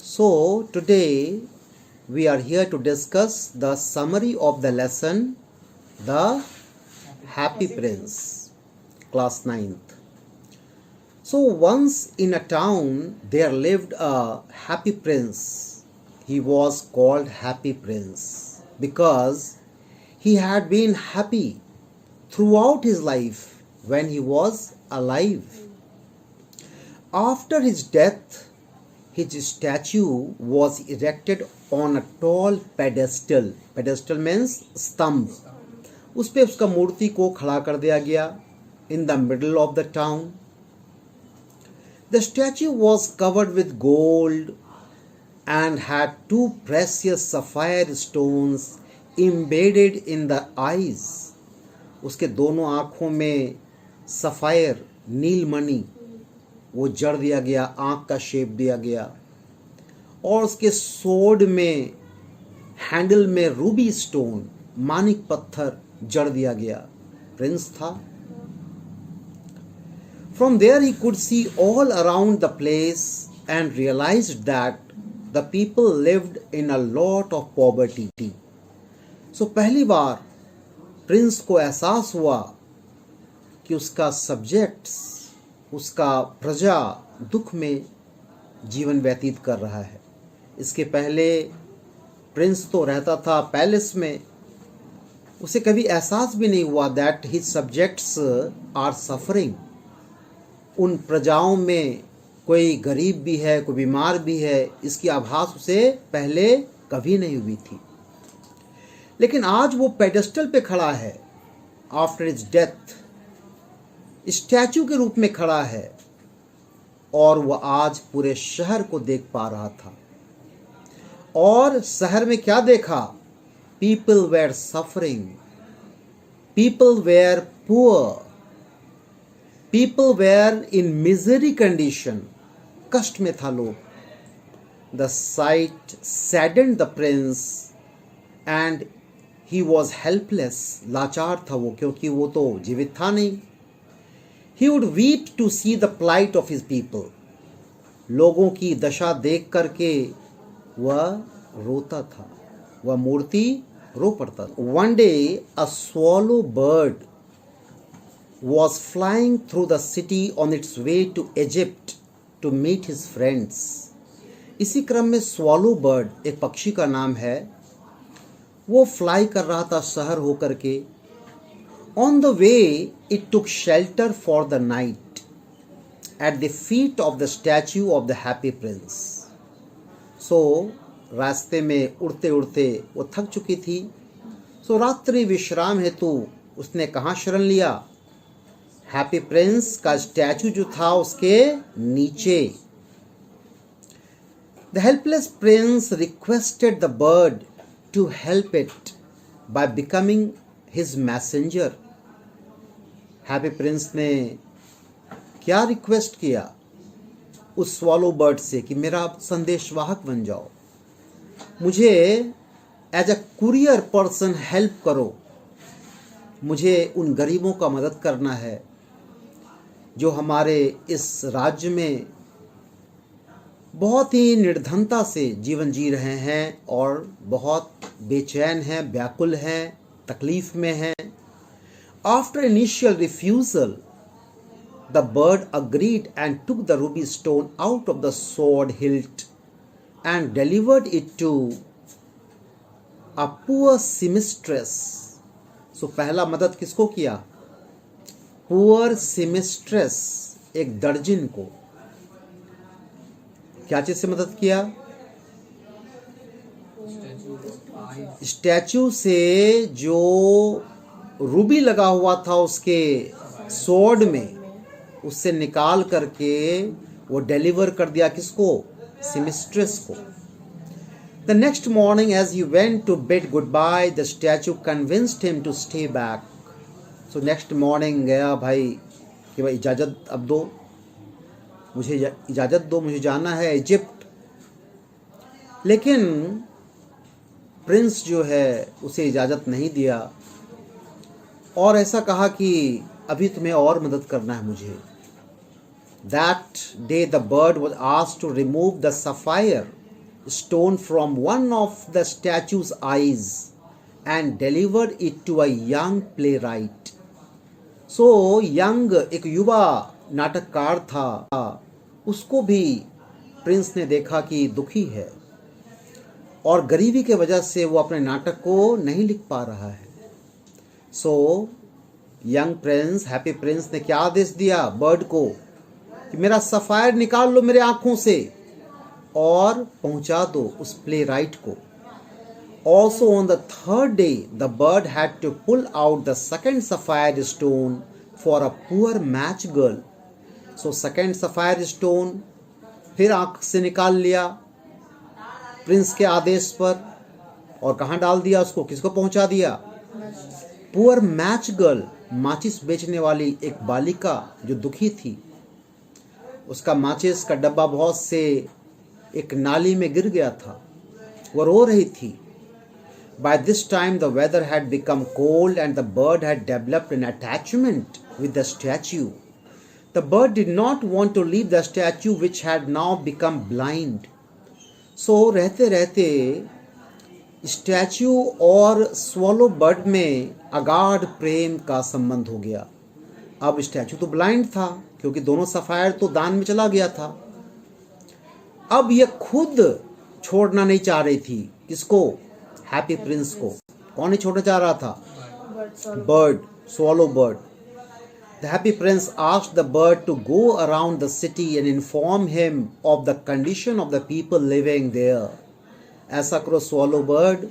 So, today we are here to discuss the summary of the lesson The Happy Prince, class 9th. So, once in a town there lived a happy prince. He was called Happy Prince because he had been happy throughout his life when he was alive. After his death, his statue was erected on a tall pedestal. Pedestal means स्तंभ. उस पे उसका मूर्ति को खड़ा कर दिया गया in the middle of the town. The statue was covered with gold and had two precious sapphire stones embedded in the eyes. उसके दोनों आँखों में सफ़ायर नीलमणि वो जड़ दिया गया, आँख का शेप दिया गया, और उसके सोड में हैंडल में रूबी स्टोन मानिक पत्थर जड़ दिया गया. प्रिंस था. From there he could see all around the place and realized that the people lived in a lot of poverty. So पहली बार प्रिंस को एहसास हुआ कि उसका सब्जेक्ट्स, उसका प्रजा दुख में जीवन व्यतीत कर रहा है. इसके पहले प्रिंस तो रहता था पैलेस में. उसे कभी एहसास भी नहीं हुआ that his subjects are suffering. उन प्रजाओं में कोई गरीब भी है, कोई बीमार भी है, इसकी आभास उसे पहले कभी नहीं हुई थी. लेकिन आज वो पेडेस्टल पे खड़ा है. आफ्टर हिज डेथ स्टैचू के रूप में खड़ा है और वह आज पूरे शहर को देख पा रहा था. और शहर में क्या देखा? People were suffering, people were poor, people were in misery condition. कष्ट में था लोग. The sight saddened the prince and he was helpless. लाचार था वो, क्योंकि वो तो जीवित था नहीं. He would weep to see the plight of his people. लोगों की दशा देख करके वह रोता था. वह मूर्ति रो पड़ता था. One day a swallow bird was flying through the city on its way to Egypt to meet his friends. इसी क्रम में swallow bird, एक पक्षी का नाम है, वो फ्लाई कर रहा था शहर होकर के. On the way, it took shelter for the night at the feet of the statue of the Happy Prince. So, रास्ते में उड़ते उड़ते वो थक चुकी थी. So, रात्रि विश्राम हेतु उसने कहाँ शरण लिया? हैप्पी प्रिंस का स्टैचू जो था उसके नीचे. The helpless prince requested the bird to help it by becoming his messenger. Happy Prince ने क्या रिक्वेस्ट किया उस स्वॉलो बर्ड से कि मेरा संदेशवाहक बन जाओ, मुझे as a courier person help करो, मुझे उन गरीबों का मदद करना है जो हमारे इस राज्य में बहुत ही निर्धनता से जीवन जी रहे हैं और बहुत बेचैन हैं, व्याकुल हैं, तकलीफ में हैं. After initial refusal, the bird agreed and took the ruby stone out of the sword hilt and delivered it to a poor seamstress. So पहला मदद किसको किया? पुअर seamstress, एक दर्जिन को. क्या चीज से मदद किया? स्टैचू से जो रूबी लगा हुआ था उसके सोड में, उससे निकाल करके वो डिलीवर कर दिया. किसको? सीमिस्ट्रेस को. The next morning as he went to bed goodbye, the statue convinced him to stay back. So next morning गया भाई कि भाई इजाज़त अब दो, मुझे इजाज़त दो, मुझे जाना है इजिप्ट. लेकिन प्रिंस जो है उसे इजाज़त नहीं दिया और ऐसा कहा कि अभी तुम्हें और मदद करना है मुझे. That day the bird was asked to remove the sapphire stone from one of the statue's eyes and delivered it to a young playwright. So young, एक युवा नाटककार था, उसको भी प्रिंस ने देखा कि दुखी है और गरीबी के वजह से वो अपने नाटक को नहीं लिख पा रहा है. So young Prince, happy Prince ने क्या आदेश दिया बर्ड को कि मेरा सफायर निकाल लो मेरे आंखों से और पहुंचा दो उस प्ले राइट को. Also on the third day, the bird had to pull out the second sapphire stone for a poor match girl. So second sapphire stone फिर आंख से निकाल लिया प्रिंस के आदेश पर और कहाँ डाल दिया उसको, किसको पहुंचा दिया? पुअर मैच गर्ल, माचिस बेचने वाली एक बालिका जो दुखी थी. उसका माचिस का डब्बा बहुत से एक नाली में गिर गया था, वो रो रही थी. By this time the weather had become cold and the bird had developed an attachment with the statue. The bird did not want to leave the statue which had now become blind. So रहते रहते statue और swallow bird में अगाध प्रेम का संबंध हो गया. अब स्टैच्यू तो ब्लाइंड था क्योंकि दोनों सफायर तो दान में चला गया था. अब ये खुद छोड़ना नहीं चाह रही थी. किसको? हैप्पी प्रिंस को. कौन नहीं छोड़ना चाह रहा था? Bird, swallow bird. The happy prince asked the bird to go around the city and inform him of the condition of the people living there. ऐसा करो स्वॉलो बर्ड,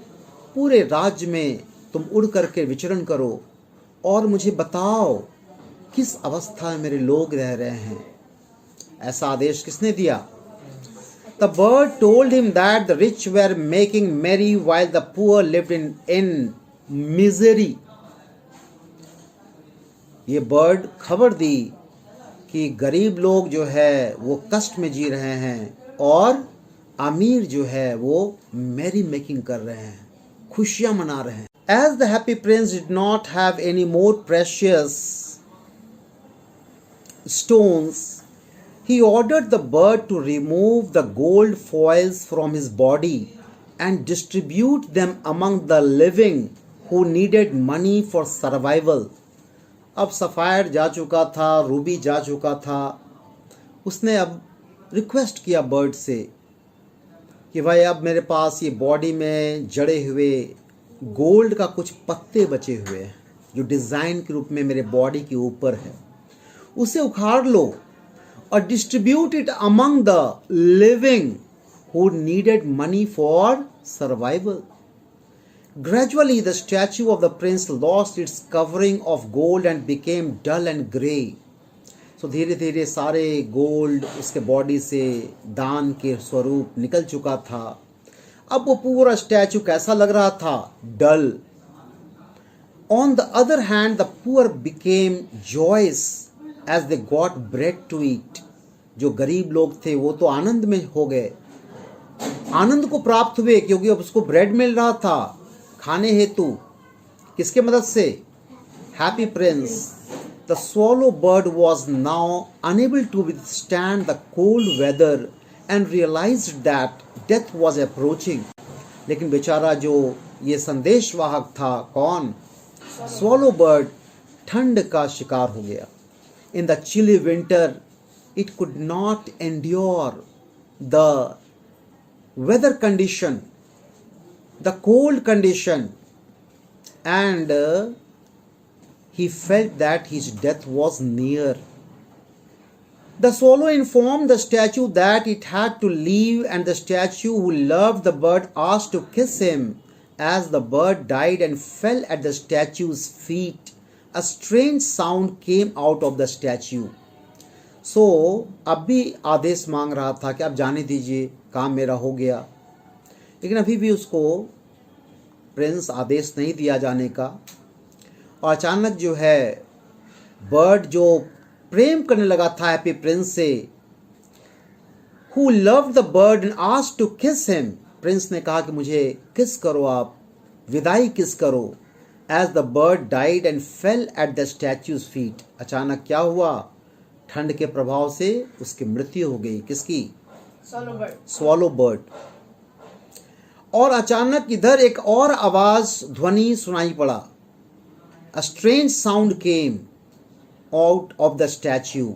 पूरे राज्य में तुम उड़ करके विचरण करो और मुझे बताओ किस अवस्था में मेरे लोग रह रहे हैं. ऐसा आदेश किसने दिया? The bird told him that the rich were making merry while the poor lived in misery. ये बर्ड खबर दी कि गरीब लोग जो है वो कष्ट में जी रहे हैं और अमीर जो है वो मैरी मेकिंग कर रहे हैं, खुशियां मना रहे हैं. As the happy prince did not have any more precious stones, he ordered the bird to remove the gold foils from his body and distribute them among the living who needed money for survival. अब sapphire जा चुका था, Ruby जा चुका था. उसने अब request किया बर्ड से कि भाई अब मेरे पास ये बॉडी में जड़े हुए गोल्ड का कुछ पत्ते बचे हुए हैं जो डिज़ाइन के रूप में मेरे बॉडी के ऊपर है, उसे उखाड़ लो और distribute it among the living who needed money for survival. Gradually, the statue of the prince lost its covering of gold and became dull and grey. So धीरे धीरे सारे गोल्ड उसके बॉडी से दान के स्वरूप निकल चुका था. अब वो पूरा स्टैचू कैसा लग रहा था? डल. On the other hand, the poor became joyous as they got bread to eat. जो गरीब लोग थे वो तो आनंद में हो गए, आनंद को प्राप्त हुए क्योंकि अब उसको ब्रेड मिल रहा था खाने हेतु. किसके मदद से? Happy prince. The swallow bird was now unable to withstand the cold weather and realised that death was approaching. लेकिन बेचारा जो ये संदेशवाहक था, कौन? स्वॉलो बर्ड, ठंड का शिकार हो गया. In the chilly winter it could not endure the weather condition, the cold condition, and he felt that his death was near. The swallow informed the statue that it had to leave, and the statue, who loved the bird, asked to kiss him. As the bird died and fell at the statue's feet, a strange sound came out of the statue. So अब भी आदेश मांग रहा था कि आप जाने दीजिए, काम मेरा हो गया. लेकिन अभी भी उसको प्रिंस आदेश नहीं दिया जाने का. और अचानक जो है बर्ड जो प्रेम करने लगा था हैप्पी प्रिंस से, who loved the bird and asked to kiss him, prince ने कहा कि मुझे किस करो, आप विदाई किस करो. As the bird died and fell at the statue's feet. अचानक क्या हुआ? ठंड के प्रभाव से उसकी मृत्यु हो गई. किसकी? Swallow bird. और अचानक इधर एक और आवाज ध्वनि सुनाई पड़ा. A strange sound came out of the statue,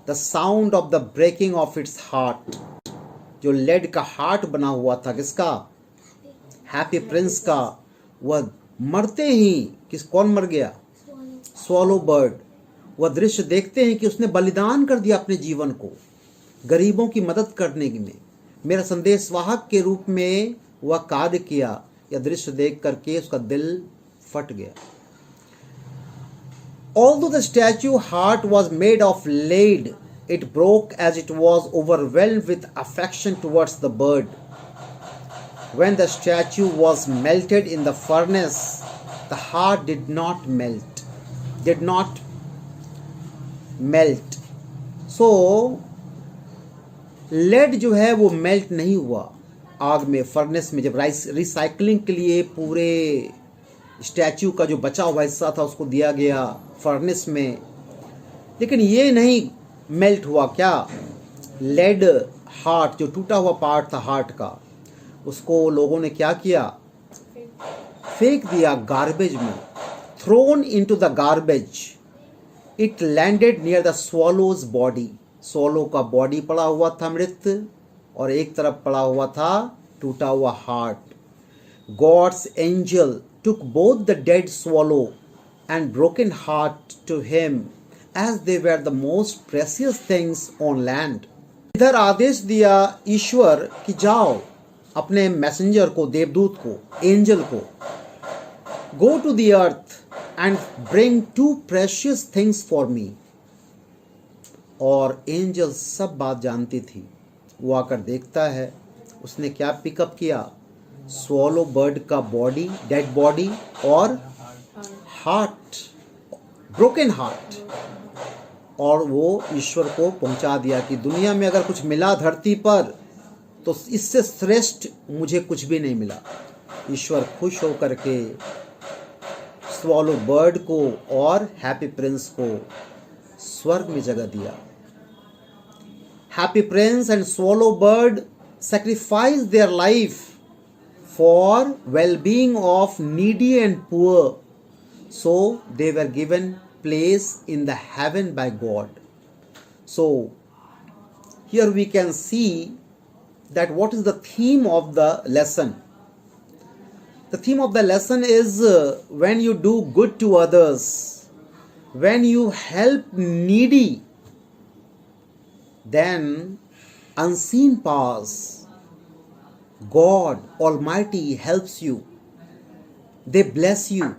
the sound of the breaking of its heart. जो लेड का हार्ट बना हुआ था किसका? हैप्पी प्रिंस का. वह मरते ही कौन मर गया? Swallow bird. वह दृश्य देखते हैं कि उसने बलिदान कर दिया अपने जीवन को गरीबों की मदद करने में. मेरा संदेशवाहक के रूप में वह कार्य किया. यह दृश्य देख करके उसका दिल फट गया. Although the statue heart was made of lead, it broke as it was overwhelmed with affection towards the bird. When the statue was melted in the furnace, the heart did not melt. So, lead जो है वो melt नहीं हुआ आग में, furnace में. जब recycling के लिए पूरे स्टैच्यू का जो बचा हुआ हिस्सा था उसको दिया गया फर्नेस में, लेकिन ये नहीं मेल्ट हुआ. क्या? लेड हार्ट, जो टूटा हुआ पार्ट था हार्ट का, उसको लोगों ने क्या किया? फेंक दिया गार्बेज में. Thrown into the garbage. It landed near the swallow's body. Swallow का बॉडी पड़ा हुआ था मृत, और एक तरफ पड़ा हुआ था टूटा हुआ heart. God's angel took both the dead swallow and broken heart to him as they were the most precious things on land. इधर आदेश दिया ईश्वर कि जाओ अपने मैसेंजर को, देवदूत को, एंजल को, go to the earth and bring two precious things for me. और एंजल सब बात जानती थी. वो आकर देखता है, उसने क्या पिकअप किया? स्वॉलो बर्ड का बॉडी, डेड बॉडी, और हार्ट, ब्रोकन हार्ट. और वो ईश्वर को पहुंचा दिया कि दुनिया में अगर कुछ मिला धरती पर तो इससे श्रेष्ठ मुझे कुछ भी नहीं मिला. ईश्वर खुश होकर के स्वॉलो बर्ड को और हैप्पी प्रिंस को स्वर्ग में जगह दिया. Happy Prince and swallow bird sacrificed their life for well-being of needy and poor, so they were given place in the heaven by God. So here we can see that what is the theme of the lesson. The theme of the lesson is when you do good to others, when you help needy, then unseen powers, God Almighty helps you. They bless you.